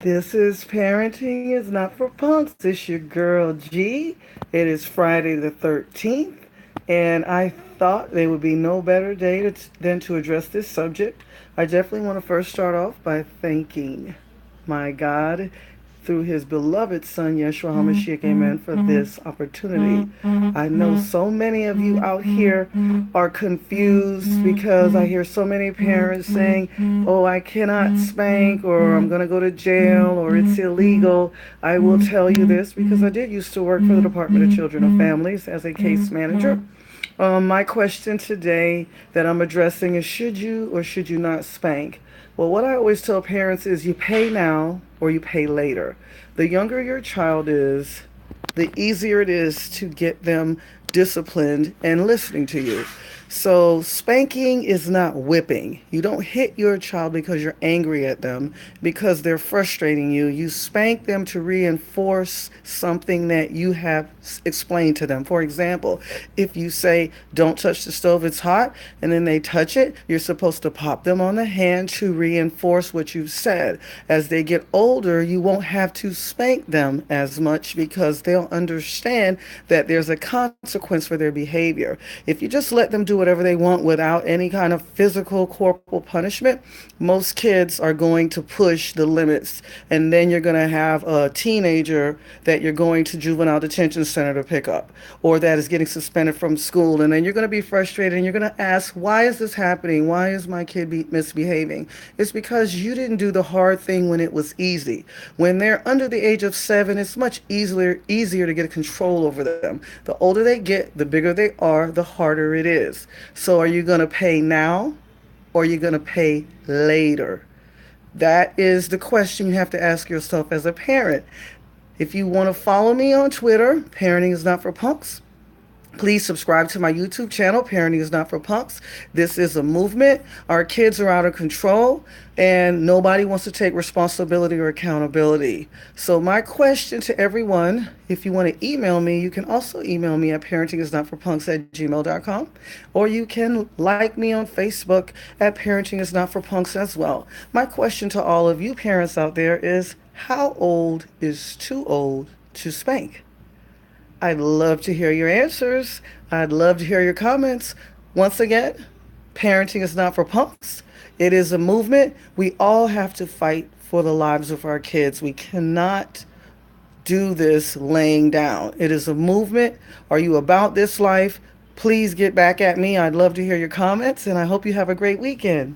This is Parenting is Not for Punks. It's your girl G. It is Friday the 13th, and I thought there would be no better day than to address this subject. I definitely want to first start off by thanking my God through his beloved Son, Yeshua HaMashiach, amen, for this opportunity. I know so many of you out here are confused because I hear so many parents saying, oh, I cannot spank, or I'm going to go to jail, or it's illegal. I will tell you this because I did used to work for the Department of Children and Families as a case manager. My question today that I'm addressing is, should you or should you not spank? Well, what I always tell parents is you pay now or you pay later. The younger your child is, the easier it is to get them disciplined and listening to you. So spanking is not whipping. You don't hit your child because you're angry at them, because they're frustrating you. You spank them to reinforce something that you have explained to them. For example, if you say, don't touch the stove, it's hot, and then they touch it, you're supposed to pop them on the hand to reinforce what you've said. As they get older, you won't have to spank them as much because they'll understand that there's a consequence for their behavior. If you just let them do whatever they want without any kind of physical corporal punishment, most kids are going to push the limits, and then you're going to have a teenager that you're going to juvenile detention center to pick up, or that is getting suspended from school, and then you're going to be frustrated and you're going to ask, why is this happening? Why is my kid misbehaving? It's because you didn't do the hard thing when it was easy. When they're under the age of 7, it's much easier to get control over them. The older they get, the bigger they are, the harder it is. So are you going to pay now or are you going to pay later? That is the question you have to ask yourself as a parent. If you want to follow me on Twitter, Parenting is Not for Punks, please subscribe to my YouTube channel, Parenting is Not for Punks. This is a movement. Our kids are out of control, and nobody wants to take responsibility or accountability. So my question to everyone, if you want to email me, you can also email me at parentingisnotforpunks@gmail.com, or you can like me on Facebook at Parenting is Not for Punks as well. My question to all of you parents out there is, how old is too old to spank? I'd love to hear your answers. I'd love to hear your comments. Once again, Parenting is Not for Punks. It is a movement. We all have to fight for the lives of our kids. We cannot do this laying down. It is a movement. Are you about this life? Please get back at me. I'd love to hear your comments, and I hope you have a great weekend.